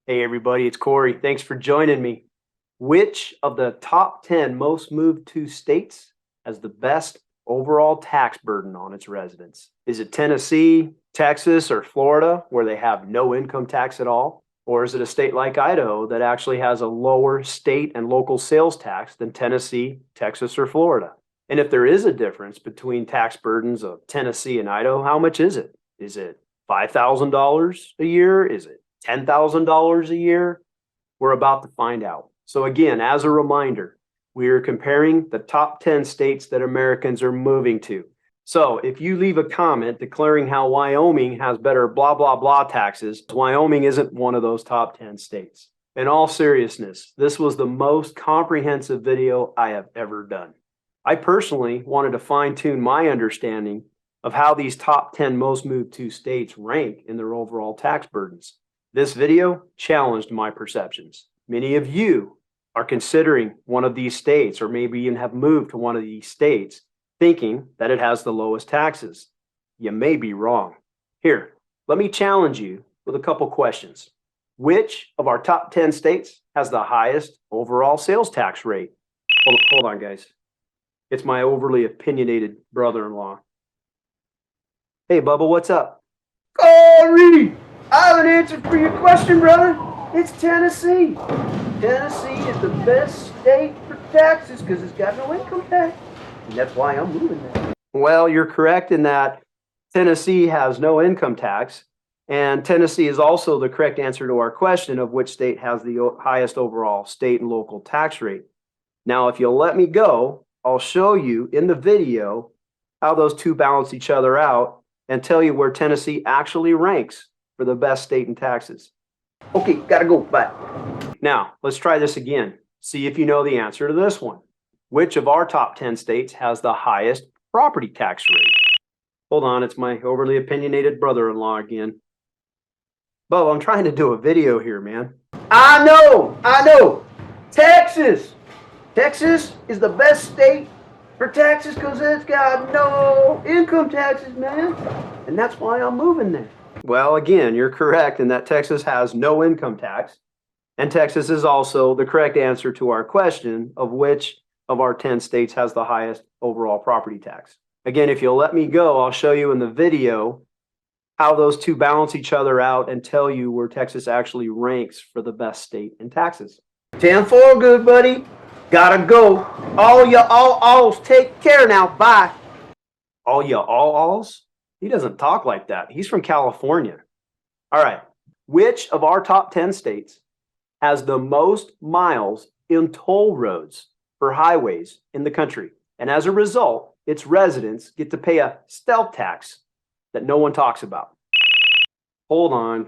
Hey everybody, it's Corey. Thanks for joining me. Which of the top 10 most moved to states has the best overall tax burden on its residents? Is it Tennessee, Texas, or Florida, where they have no income tax at all? Or is it a state like Idaho that actually has a lower state and local sales tax than Tennessee, Texas, or Florida? And if there is a difference between tax burdens of Tennessee and Idaho, how much is it? Is it $5,000 a year? Is it $10,000 a year? We're about to find out. So again, as a reminder, we are comparing the top 10 states that Americans are moving to. So if you leave a comment declaring how Wyoming has better blah, blah, blah taxes, Wyoming isn't one of those top 10 states. In all seriousness, this was the most comprehensive video I have ever done. I personally wanted to fine-tune my understanding of how these top 10 most moved to states rank in their overall tax burdens. This video challenged my perceptions. Many of you are considering one of these states, or maybe even have moved to one of these states, thinking that it has the lowest taxes. You may be wrong. Here, let me challenge you with a couple questions. Which of our top 10 states has the highest overall sales tax rate? Hold on, guys. It's my overly opinionated brother-in-law. Hey, Bubba, what's up? Corey, I have an answer for your question, brother. It's Tennessee. Tennessee is the best state for taxes because it's got no income tax. And that's why I'm moving there. Well, you're correct in that Tennessee has no income tax. And Tennessee is also the correct answer to our question of which state has the highest overall state and local tax rate. Now, if you'll let me go, I'll show you in the video how those two balance each other out and tell you where Tennessee actually ranks for the best state in taxes. Okay, gotta go. Bye. Now, let's try this again. See if you know the answer to this one. Which of our top 10 states has the highest property tax rate? Hold on, it's my overly opinionated brother-in-law again. Bo, I'm trying to do a video here, man. I know. Texas. Texas is the best state for taxes because it's got no income taxes, man. And that's why I'm moving there. Well, again, you're correct in that Texas has no income tax. And Texas is also the correct answer to our question of which of our 10 states has the highest overall property tax. Again, if you'll let me go, I'll show you in the video how those two balance each other out and tell you where Texas actually ranks for the best state in taxes. 10-4, good buddy. Gotta go. All ya all-alls, take care now. Bye. All ya all-alls? He doesn't talk like that. He's from California. All right. Which of our top 10 states has the most miles in toll roads for highways in the country? And as a result, its residents get to pay a stealth tax that no one talks about. Hold on.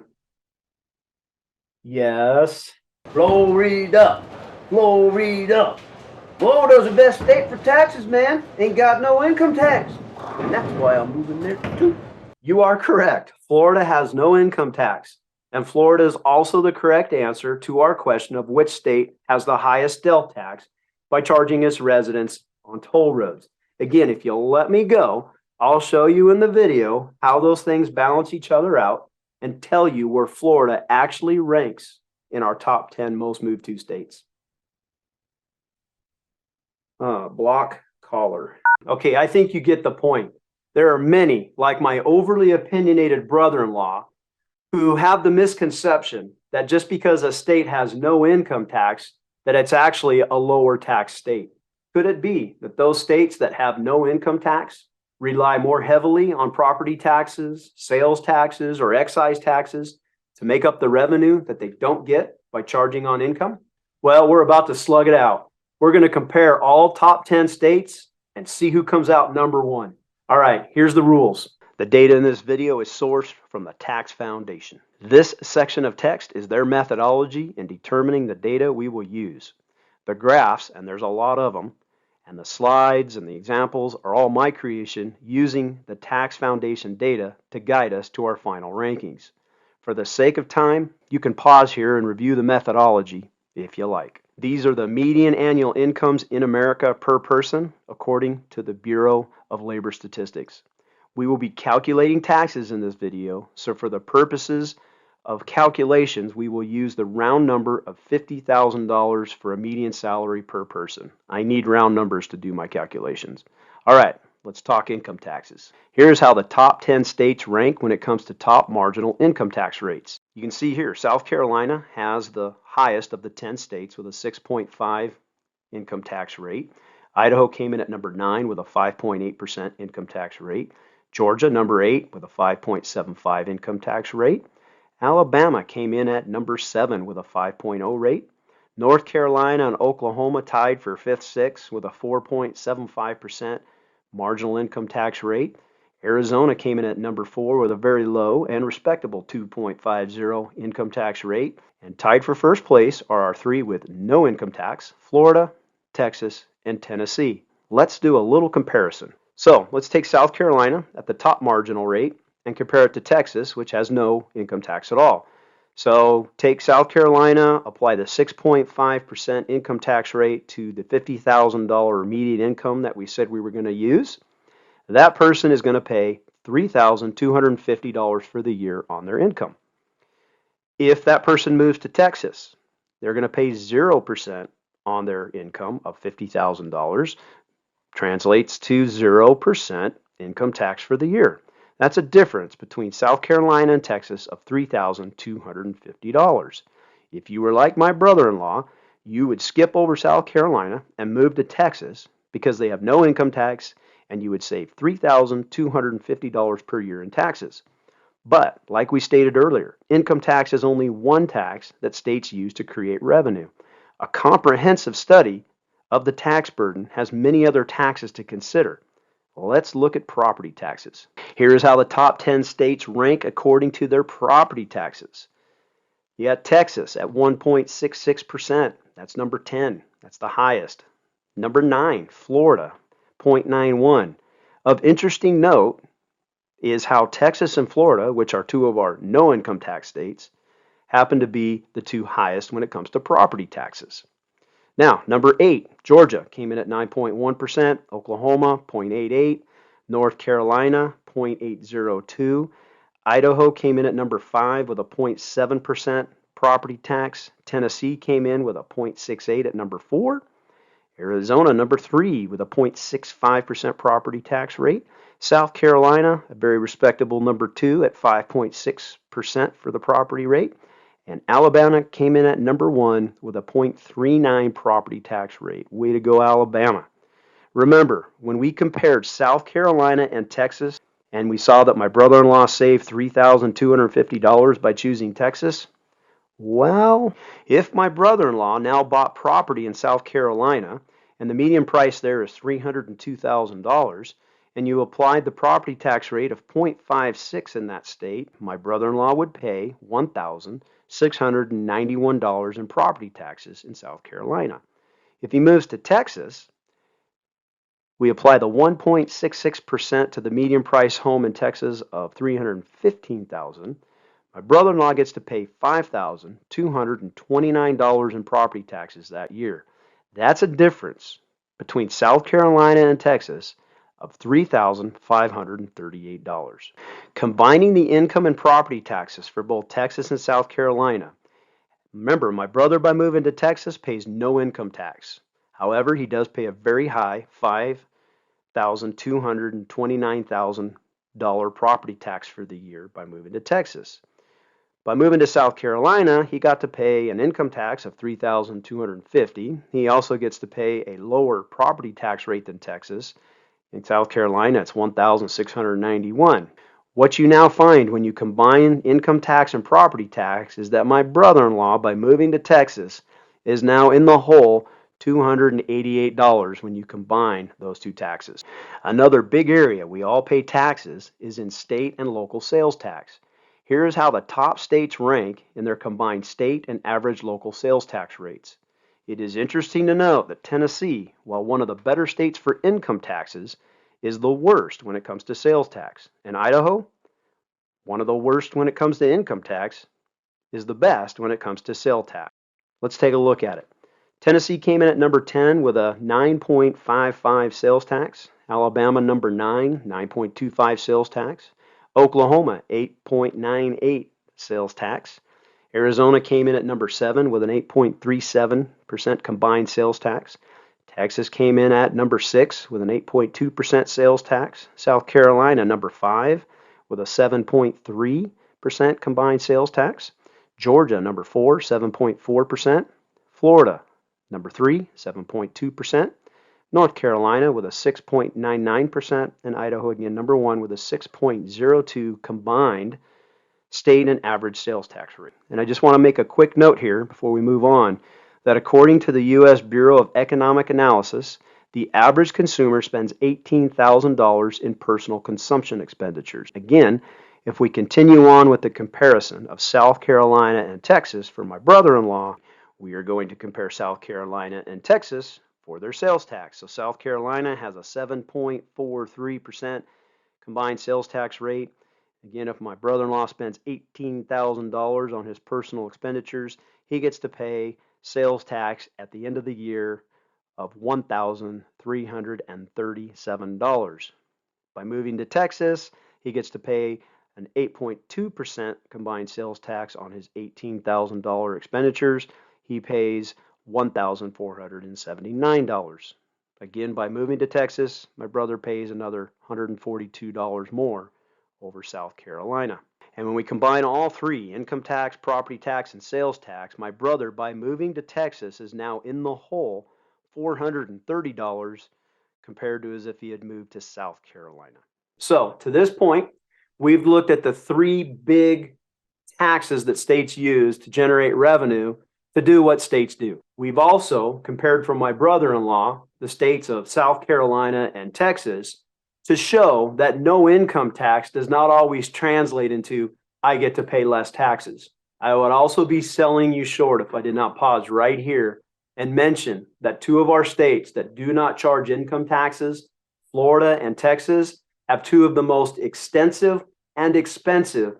Yes. Florida. Florida's the best state for taxes, man. Ain't got no income tax. And that's why I'm moving there too. You are correct. Florida has no income tax. And Florida is also the correct answer to our question of which state has the highest stealth tax by charging its residents on toll roads. Again, if you'll let me go, I'll show you in the video how those things balance each other out and tell you where Florida actually ranks in our top 10 most moved to states. Block caller. Okay, I think you get the point. There are many, like my overly opinionated brother-in-law, who have the misconception that just because a state has no income tax, that it's actually a lower tax state. Could it be that those states that have no income tax rely more heavily on property taxes, sales taxes, or excise taxes to make up the revenue that they don't get by charging on income? Well, we're about to slug it out. We're going to compare all top 10 states and see who comes out number one. All right, here's the rules. The data in this video is sourced from the Tax Foundation. This section of text is their methodology in determining the data we will use. The graphs, and there's a lot of them, and the slides and the examples are all my creation using the Tax Foundation data to guide us to our final rankings. For the sake of time, you can pause here and review the methodology if you like. These are the median annual incomes in America per person, according to the Bureau of Labor Statistics. We will be calculating taxes in this video, so for the purposes of calculations, we will use the round number of $50,000 for a median salary per person. I need round numbers to do my calculations. All right, let's talk income taxes. Here's how the top 10 states rank when it comes to top marginal income tax rates. You can see here, South Carolina has the highest of the 10 states with a 6.5 income tax rate. Idaho came in at number 9 with a 5.8% income tax rate. Georgia, number 8 with a 5.75 income tax rate. Alabama came in at number 7 with a 5.0 rate. North Carolina and Oklahoma tied for 5th, 6th with a 4.75% marginal income tax rate. Arizona came in at number 4 with a very low and respectable 2.50 income tax rate. And tied for first place are our 3 with no income tax, Florida, Texas, and Tennessee. Let's do a little comparison. So let's take South Carolina at the top marginal rate and compare it to Texas, which has no income tax at all. So take South Carolina, apply the 6.5% income tax rate to the $50,000 immediate income that we said we were going to use. That person is going to pay $3,250 for the year on their income. If that person moves to Texas, they're going to pay 0% on their income of $50,000. Translates to 0% income tax for the year. That's a difference between South Carolina and Texas of $3,250. If you were like my brother-in-law, you would skip over South Carolina and move to Texas because they have no income tax, and you would save $3,250 per year in taxes. But, like we stated earlier, income tax is only one tax that states use to create revenue. A comprehensive study of the tax burden has many other taxes to consider. Let's look at property taxes. Here is how the top 10 states rank according to their property taxes. You got Texas at 1.66%. That's number 10. That's the highest. Number 9, Florida, 0.91. Of interesting note is how Texas and Florida, which are 2 of our no income tax states, happen to be the 2 highest when it comes to property taxes. Now, number 8, Georgia came in at 9.1%, Oklahoma 0.88, North Carolina 0.802, Idaho came in at number 5 with a 0.7% property tax, Tennessee came in with a 0.68 at number 4, Arizona number 3 with a 0.65% property tax rate, South Carolina a very respectable number 2 at 5.6% for the property rate, and Alabama came in at number 1 with a 0.39 property tax rate. Way to go, Alabama. Remember, when we compared South Carolina and Texas, and we saw that my brother-in-law saved $3,250 by choosing Texas, well, if my brother-in-law now bought property in South Carolina, and the median price there is $302,000, and you applied the property tax rate of 0.56 in that state, my brother-in-law would pay $1,691 in property taxes in South Carolina. If he moves to Texas, we apply the 1.66% to the median price home in Texas of $315,000. My brother-in-law gets to pay $5,229 in property taxes that year. That's a difference between South Carolina and Texas of $3,538. Combining the income and property taxes for both Texas and South Carolina. Remember, my brother, by moving to Texas, pays no income tax. However, he does pay a very high $5,229,000 property tax for the year by moving to Texas. By moving to South Carolina, he got to pay an income tax of $3,250. He also gets to pay a lower property tax rate than Texas. In South Carolina, it's $1,691. What you now find when you combine income tax and property tax is that my brother-in-law, by moving to Texas, is now in the hole $288 when you combine those 2 taxes. Another big area we all pay taxes is in state and local sales tax. Here is how the top states rank in their combined state and average local sales tax rates. It is interesting to note that Tennessee, while one of the better states for income taxes, is the worst when it comes to sales tax. And Idaho, one of the worst when it comes to income tax, is the best when it comes to sales tax. Let's take a look at it. Tennessee came in at number 10 with a 9.55 sales tax. Alabama number 9, 9.25 sales tax. Oklahoma, 8.98 sales tax. Arizona came in at number 7 with an 8.37% combined sales tax. Texas came in at number 6 with an 8.2% sales tax. South Carolina, number 5 with a 7.3% combined sales tax. Georgia, number 4, 7.4%. Florida, number 3, 7.2%. North Carolina with a 6.99%, and Idaho again number 1 with a 6.02 combined state and average sales tax rate. And I just want to make a quick note here before we move on that according to the U.S. Bureau of Economic Analysis, the average consumer spends $18,000 in personal consumption expenditures. Again, if we continue on with the comparison of South Carolina and Texas for my brother-in-law, we are going to compare South Carolina and Texas for their sales tax. So South Carolina has a 7.43% combined sales tax rate. Again, if my brother-in-law spends $18,000 on his personal expenditures, he gets to pay sales tax at the end of the year of $1,337. By moving to Texas, he gets to pay an 8.2% combined sales tax on his $18,000 expenditures. He pays $1,479. Again, by moving to Texas, my brother pays another $142 more over South Carolina. And when we combine all three, income tax, property tax, and sales tax, my brother, by moving to Texas, is now in the hole $430 compared to as if he had moved to South Carolina. So to this point, we've looked at the 3 big taxes that states use to generate revenue to do what states do. We've also compared for my brother-in-law the states of South Carolina and Texas to show that no income tax does not always translate into I get to pay less taxes. I would also be selling you short if I did not pause right here and mention that 2 of our states that do not charge income taxes, Florida and Texas, have 2 of the most extensive and expensive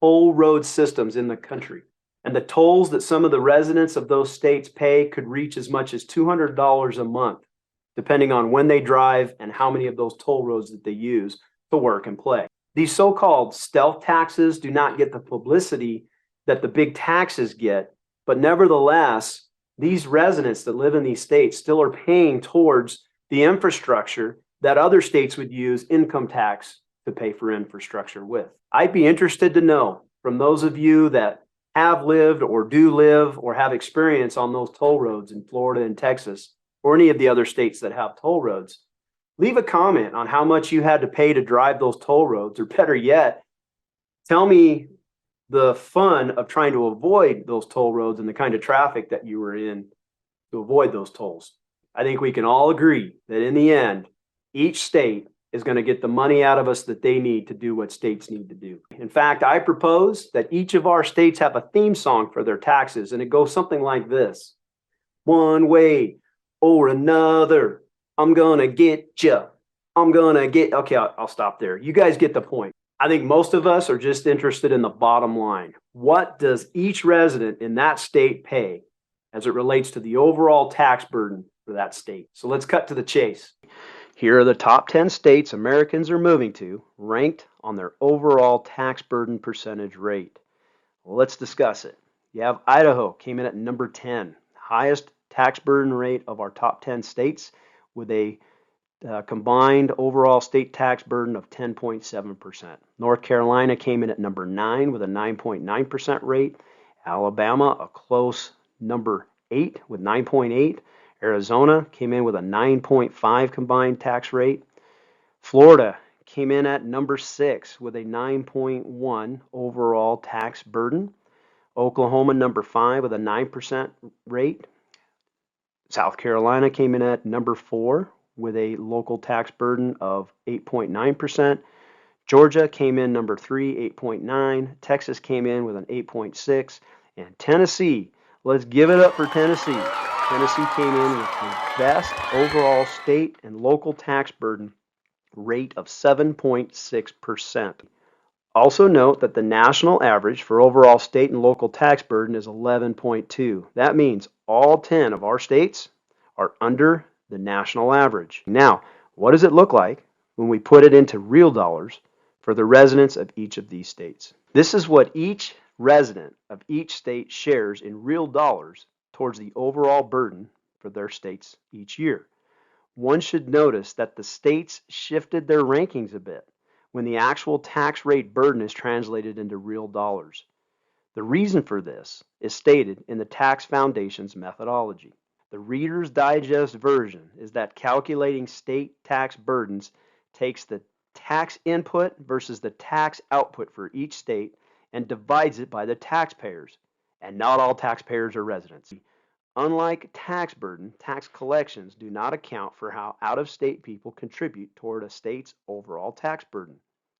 toll road systems in the country. And the tolls that some of the residents of those states pay could reach as much as $200 a month, depending on when they drive and how many of those toll roads that they use to work and play. These so-called stealth taxes do not get the publicity that the big taxes get, but nevertheless, these residents that live in these states still are paying towards the infrastructure that other states would use income tax to pay for infrastructure with. I'd be interested to know from those of you that have lived or do live or have experience on those toll roads in Florida and Texas, or any of the other states that have toll roads, leave a comment on how much you had to pay to drive those toll roads, or better yet, tell me the fun of trying to avoid those toll roads and the kind of traffic that you were in to avoid those tolls. I think we can all agree that in the end, each state is going to get the money out of us that they need to do what states need to do. In fact, I propose that each of our states have a theme song for their taxes, and it goes something like this. One way or another, I'm gonna get you. Okay, I'll stop there. You guys get the point. I think most of us are just interested in the bottom line. What does each resident in that state pay as it relates to the overall tax burden for that state? So let's cut to the chase. Here are the top 10 states Americans are moving to, ranked on their overall tax burden percentage rate. Well, let's discuss it. You have Idaho came in at number 10, highest tax burden rate of our top 10 states with a combined overall state tax burden of 10.7%. North Carolina came in at number 9 with a 9.9% rate. Alabama, a close number 8 with 9.8. Arizona came in with a 9.5 combined tax rate. Florida came in at number 6 with a 9.1 overall tax burden. Oklahoma, number 5 with a 9% rate. South Carolina came in at number 4 with a local tax burden of 8.9%. Georgia came in number 3, 8.9. Texas came in with an 8.6. And Tennessee, let's give it up for Tennessee. Tennessee came in with the best overall state and local tax burden rate of 7.6%. Also note that the national average for overall state and local tax burden is 11.2. That means all 10 of our states are under the national average. Now, what does it look like when we put it into real dollars for the residents of each of these states? This is what each resident of each state shares in real dollars towards the overall burden for their states each year. One should notice that the states shifted their rankings a bit when the actual tax rate burden is translated into real dollars. The reason for this is stated in the Tax Foundation's methodology. The Reader's Digest version is that calculating state tax burdens takes the tax input versus the tax output for each state and divides it by the taxpayers. And not all taxpayers are residents. Unlike tax burden, tax collections do not account for how out-of-state people contribute toward a state's overall tax burden.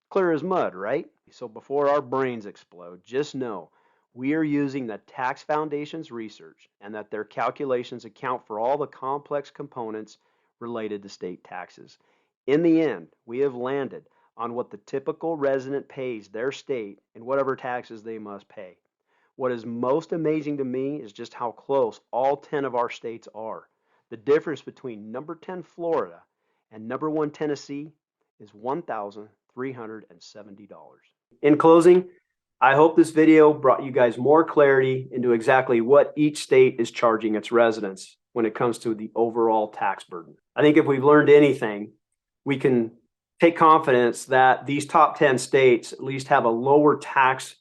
Clear as mud, right? So before our brains explode, just know we are using the Tax Foundation's research and that their calculations account for all the complex components related to state taxes. In the end, we have landed on what the typical resident pays their state and whatever taxes they must pay. What is most amazing to me is just how close all 10 of our states are. The difference between number 10 Florida and number 1 Tennessee is $1,370. In closing, I hope this video brought you guys more clarity into exactly what each state is charging its residents when it comes to the overall tax burden. I think if we've learned anything, we can take confidence that these top 10 states at least have a lower tax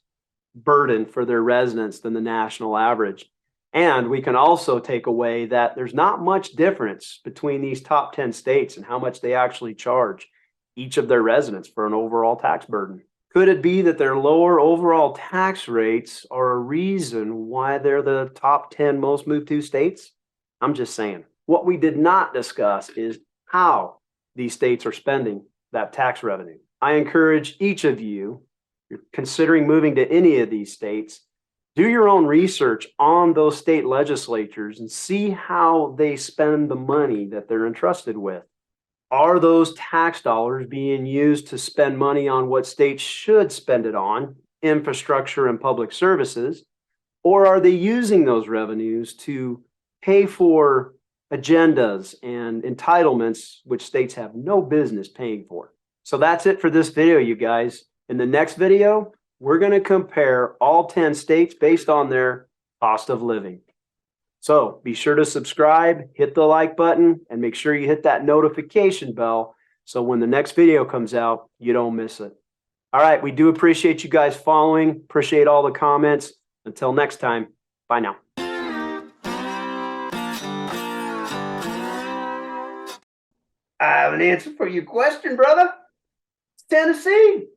burden for their residents than the national average. And we can also take away that there's not much difference between these top 10 states and how much they actually charge each of their residents for an overall tax burden. Could it be that their lower overall tax rates are a reason why they're the top 10 most moved to states? I'm just saying. What we did not discuss is how these states are spending that tax revenue. I encourage each of you, if you're considering moving to any of these states, do your own research on those state legislatures and see how they spend the money that they're entrusted with. Are those tax dollars being used to spend money on what states should spend it on, infrastructure and public services? Or are they using those revenues to pay for agendas and entitlements which states have no business paying for? So that's it for this video, you guys. In the next video, we're going to compare all 10 states based on their cost of living. So be sure to subscribe, hit the like button, and make sure you hit that notification bell so when the next video comes out, you don't miss it. All right, we do appreciate you guys following, appreciate all the comments. Until next time, bye now. I have an answer for your question, brother. It's Tennessee.